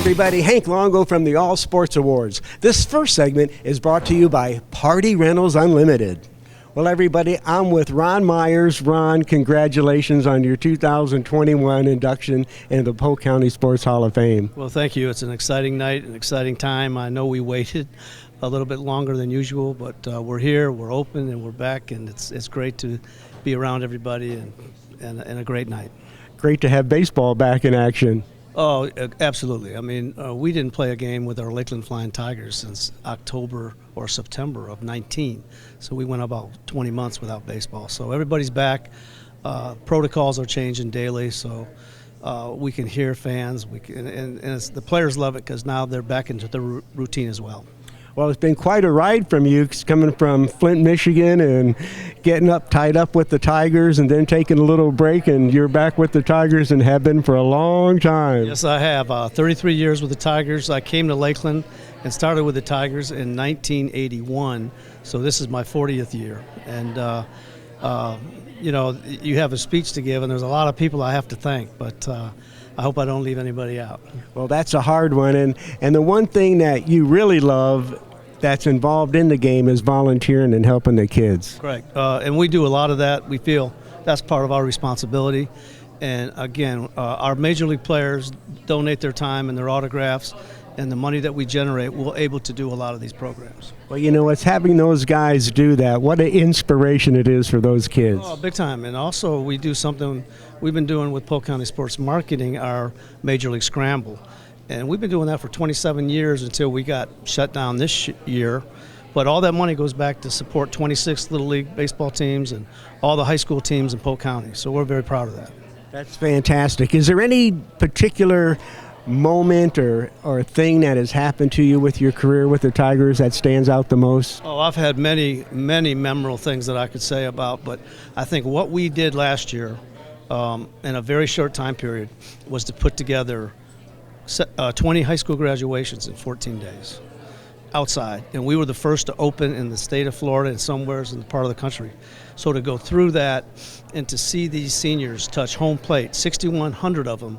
everybody. Hank Longo from the All Sports Awards. This first segment is brought to you by Party Rentals Unlimited. Well, everybody, I'm with Ron Myers. Ron, congratulations on your 2021 induction into the Polk County Sports Hall of Fame. Well, thank you. It's an exciting night, an exciting time. I know we waited a little bit longer than usual, but we're here, we're open, and we're back, and it's great to be around everybody and a great night. Great to have baseball back in action. Oh, absolutely. I mean, we didn't play a game with our Lakeland Flying Tigers since October or September of 19. So we went about 20 months without baseball. So everybody's back. Protocols are changing daily, so we can hear fans. And the players love it because now they're back into the routine as well. Well, it's been quite a ride from you, coming from Flint, Michigan, and getting tied up with the Tigers, and then taking a little break, and you're back with the Tigers and have been for a long time. Yes, I have. 33 years with the Tigers. I came to Lakeland and started with the Tigers in 1981, so this is my 40th year. And, you have a speech to give, and there's a lot of people I have to thank, but I hope I don't leave anybody out. Well, that's a hard one, and the one thing that you really love that's involved in the game is volunteering and helping the kids. Correct. And we do a lot of that. We feel that's part of our responsibility. And again, our major league players donate their time and their autographs, and the money that we generate, we're able to do a lot of these programs. Well, it's having those guys do that. What an inspiration it is for those kids. Oh, big time. And also we do something we've been doing with Polk County Sports Marketing, our Major League Scramble. And we've been doing that for 27 years until we got shut down this year. But all that money goes back to support 26 Little League baseball teams and all the high school teams in Polk County. So we're very proud of that. That's fantastic. Is there any particular moment or thing that has happened to you with your career with the Tigers that stands out the most? Oh, I've had many memorable things that I could say about, but I think what we did last year in a very short time period was to put together 20 high school graduations in 14 days outside, and we were the first to open in the state of Florida and somewhere in the part of the country. So to go through that and to see these seniors touch home plate, 6,100 of them,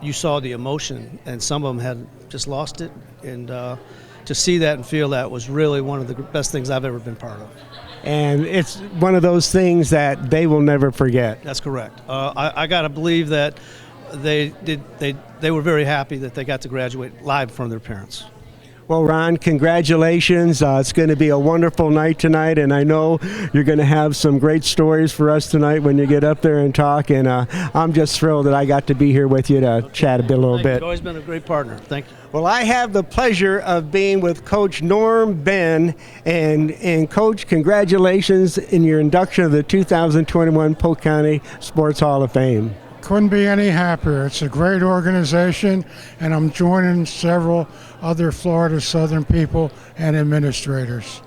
you saw the emotion, and some of them had just lost it, and to see that and feel that was really one of the best things I've ever been part of. And it's one of those things that they will never forget. That's correct. I got to believe that they were very happy that they got to graduate live from their parents. Well, Ron, congratulations. It's going to be a wonderful night tonight, and I know you're going to have some great stories for us tonight when you get up there and talk, and I'm just thrilled that I got to be here with you to chat a little bit. You've always been a great partner. Thank you. Well, I have the pleasure of being with Coach Norm Ben, and Coach, congratulations in your induction of the 2021 Polk County Sports Hall of Fame. Couldn't be any happier. It's a great organization, and I'm joining several other Florida Southern people and administrators.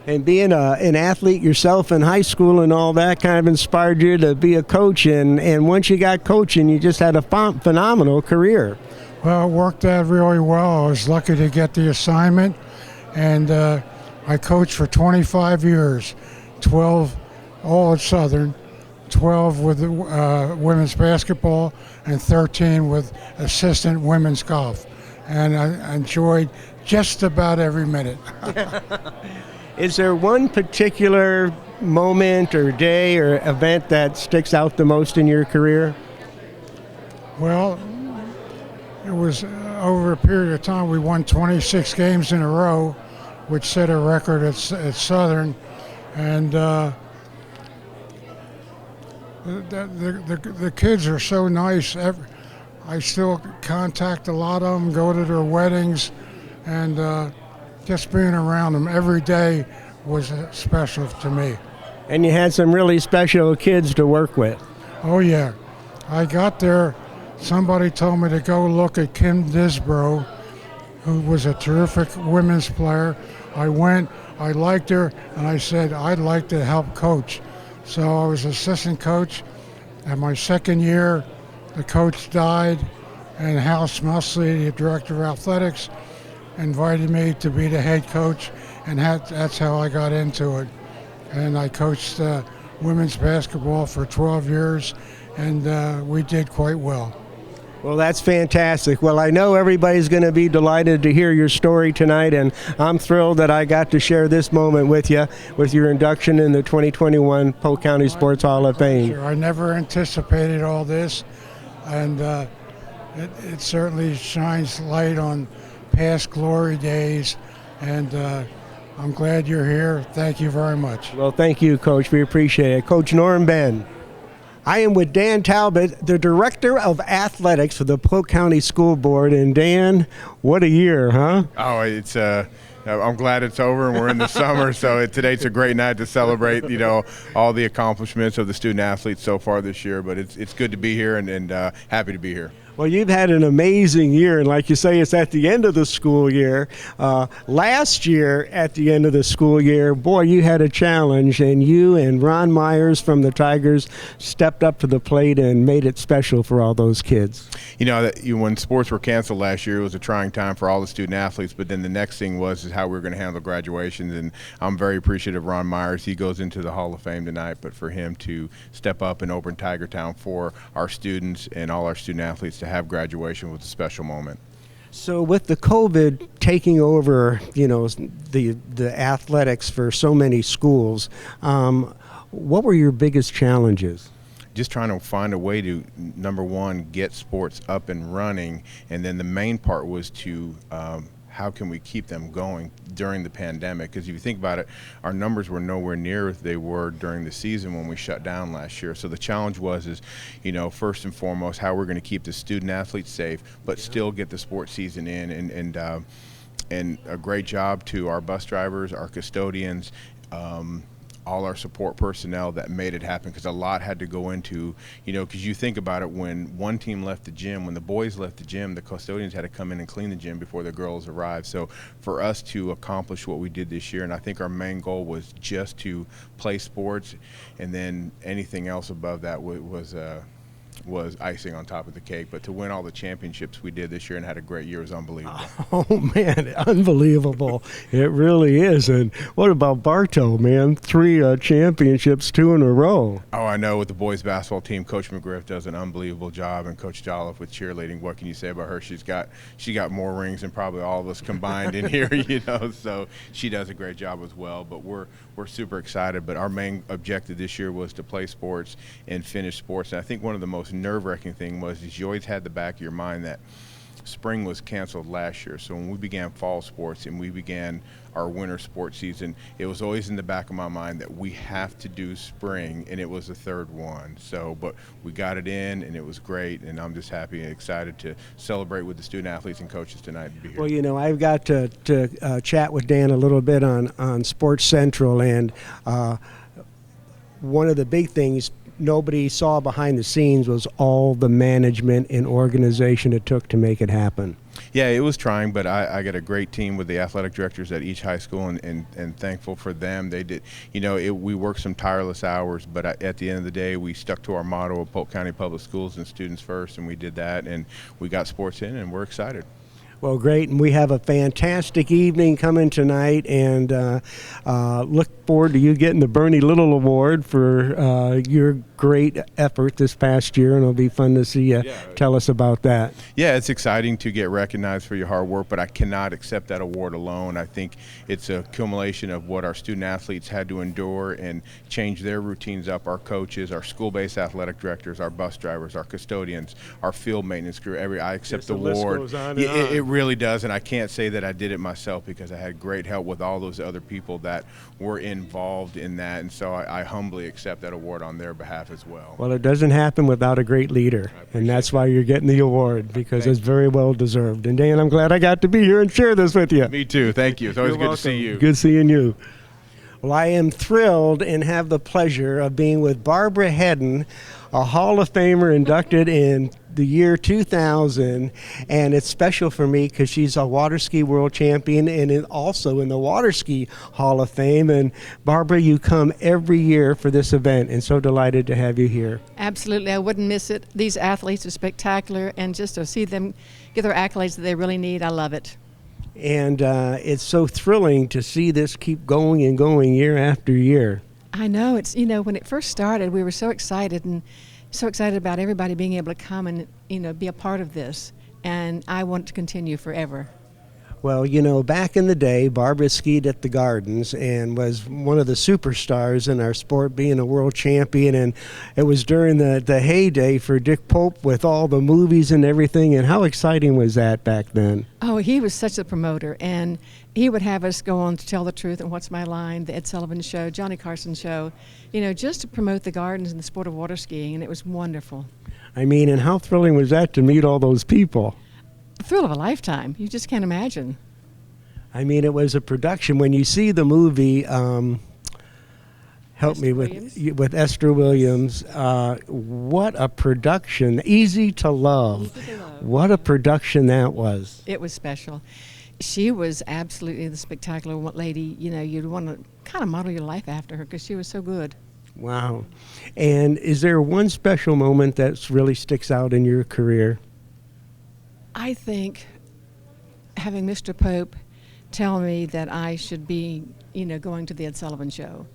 And being an athlete yourself in high school and all that kind of inspired you to be a coach, and once you got coaching, you just had a phenomenal career. Well, it worked out really well. I was lucky to get the assignment, and I coached for 25 years, 12 all at Southern, 12 with women's basketball, and 13 with assistant women's golf. And I enjoyed just about every minute. Is there one particular moment or day or event that sticks out the most in your career? Well, it was over a period of time. We won 26 games in a row, which set a record at Southern. And the kids are so nice. I still contact a lot of them, go to their weddings, and just being around them every day was special to me. And you had some really special kids to work with. Oh yeah. I got there, somebody told me to go look at Kim Disbrow, who was a terrific women's player. I went, I liked her, and I said I'd like to help coach. So I was assistant coach. At my second year, the coach died, and Hal Smelsley, the director of athletics, invited me to be the head coach, and that's how I got into it. And I coached women's basketball for 12 years, and we did quite well. Well, that's fantastic. Well, I know everybody's going to be delighted to hear your story tonight, and I'm thrilled that I got to share this moment with you, with your induction in the 2021 Polk County Sports Hall of Fame. Sure, I never anticipated all this, and it certainly shines light on past glory days, and I'm glad you're here. Thank you very much. Well, thank you, Coach. We appreciate it. Coach Norm Ben. I am with Dan Talbot, the Director of Athletics for the Polk County School Board. And Dan, what a year, huh? Oh, it's I'm glad it's over and we're in the summer. So today's a great night to celebrate, all the accomplishments of the student athletes so far this year. But it's good to be here and happy to be here. Well, you've had an amazing year, and like you say, it's at the end of the school year. Last year, at the end of the school year, boy, you had a challenge, and you and Ron Myers from the Tigers stepped up to the plate and made it special for all those kids. When sports were canceled last year, it was a trying time for all the student athletes, but then the next thing was how we were going to handle graduations, and I'm very appreciative of Ron Myers. He goes into the Hall of Fame tonight, but for him to step up and open Tiger Town for our students and all our student athletes to have graduation was a special moment. So with the COVID taking over, the athletics for so many schools, what were your biggest challenges? Just trying to find a way to, number one, get sports up and running, and then the main part was to how can we keep them going during the pandemic? Because if you think about it, our numbers were nowhere near as they were during the season when we shut down last year. So the challenge was, first and foremost, how we're going to keep the student athletes safe, but still get the sports season in. And a great job to our bus drivers, our custodians, all our support personnel that made it happen, because a lot had to go into, because you think about it, when one team left the gym, when the boys left the gym, the custodians had to come in and clean the gym before the girls arrived. So for us to accomplish what we did this year, and I think our main goal was just to play sports, and then anything else above that was icing on top of the cake. But to win all the championships we did this year and had a great year was unbelievable. Oh, man, unbelievable. It really is. And what about Bartow, man? 3 championships, 2 in a row. Oh, I know. With the boys basketball team, Coach McGriff does an unbelievable job, and Coach Jolliffe with cheerleading. What can you say about her? She got more rings than probably all of us combined in here, so she does a great job as well. But we're super excited. But our main objective this year was to play sports and finish sports. And I think one of the most nerve-wracking thing is you always had the back of your mind that spring was canceled last year. So when we began fall sports and we began our winter sports season, it was always in the back of my mind that we have to do spring, and it was the third one. But we got it in, and it was great, and I'm just happy and excited to celebrate with the student athletes and coaches tonight and be here. Well, I've got to chat with Dan a little bit on Sports Central, and one of the big things nobody saw behind the scenes was all the management and organization it took to make it happen. Yeah, it was trying, but I got a great team with the athletic directors at each high school, and thankful for them. They did, we worked some tireless hours, but at the end of the day, we stuck to our motto of Polk County Public Schools and students first, and we did that, and we got sports in, and we're excited. Well, great, and we have a fantastic evening coming tonight, and look forward to you getting the Bernie Little Award for your great effort this past year, and it'll be fun to see you tell us about that. Yeah, it's exciting to get recognized for your hard work, but I cannot accept that award alone. I think it's a accumulation of what our student athletes had to endure and change their routines up. Our coaches, our school-based athletic directors, our bus drivers, our custodians, our field maintenance crew. I accept the award. List goes on and on. It really does, and I can't say that I did it myself, because I had great help with all those other people that were involved in that, and so I humbly accept that award on their behalf as well. Well, it doesn't happen without a great leader, and that's why you're getting the award, because it's very well deserved. And Dan, I'm glad I got to be here and share this with you. Me too. Thank you. It's always good to see you. Good seeing you. Well, I am thrilled and have the pleasure of being with Barbara Hedden, a Hall of Famer inducted in the year 2000, and it's special for me because she's a water ski world champion and also in the Water Ski Hall of Fame. And Barbara, you come every year for this event, and so delighted to have you here. Absolutely, I wouldn't miss it. These athletes are spectacular, and just to see them get their accolades that they really need, I love it. And it's so thrilling to see this keep going and going year after year. I know. It's, when it first started, we were so excited, and so excited about everybody being able to come and, be a part of this. And I want it to continue forever. Well, back in the day, Barbara skied at the Gardens and was one of the superstars in our sport, being a world champion. And it was during the heyday for Dick Pope with all the movies and everything. And how exciting was that back then? Oh, he was such a promoter. And he would have us go on to Tell the Truth and What's My Line, the Ed Sullivan Show, Johnny Carson Show, just to promote the Gardens and the sport of water skiing. And it was wonderful. I mean, and how thrilling was that to meet all those people? Thrill of a lifetime. You just can't imagine. I mean, it was a production. When you see the movie, help me with Esther Williams, what a production. Easy to Love. What a production that was. It was special. She was absolutely the spectacular lady. You'd want to kind of model your life after her because she was so good. Wow. And is there one special moment that really sticks out in your career? I think having Mr. Pope tell me that I should be, going to the Ed Sullivan Show.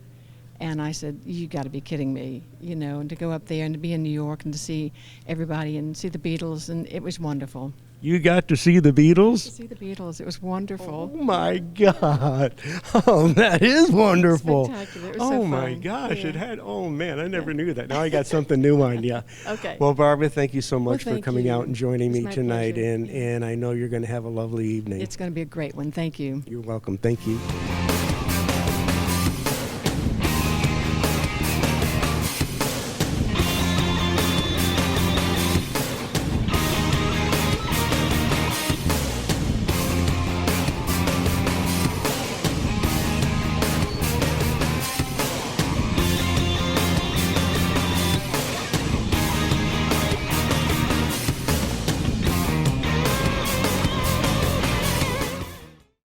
And I said, you got to be kidding me, and to go up there and to be in New York and to see everybody and see the Beatles, and it was wonderful. You got to see the Beatles? To see the Beatles. It was wonderful. Oh, my God. Oh, that is wonderful. Spectacular. It was Oh, so my fun. gosh. Yeah. It had, oh, man, I never knew that. Now I got something new on you. Okay. Well, Barbara, thank you so much for thank coming you. out and joining It's me my tonight. pleasure. And I know you're going to have a lovely evening. It's going to be a great one. Thank you. You're welcome. Thank you.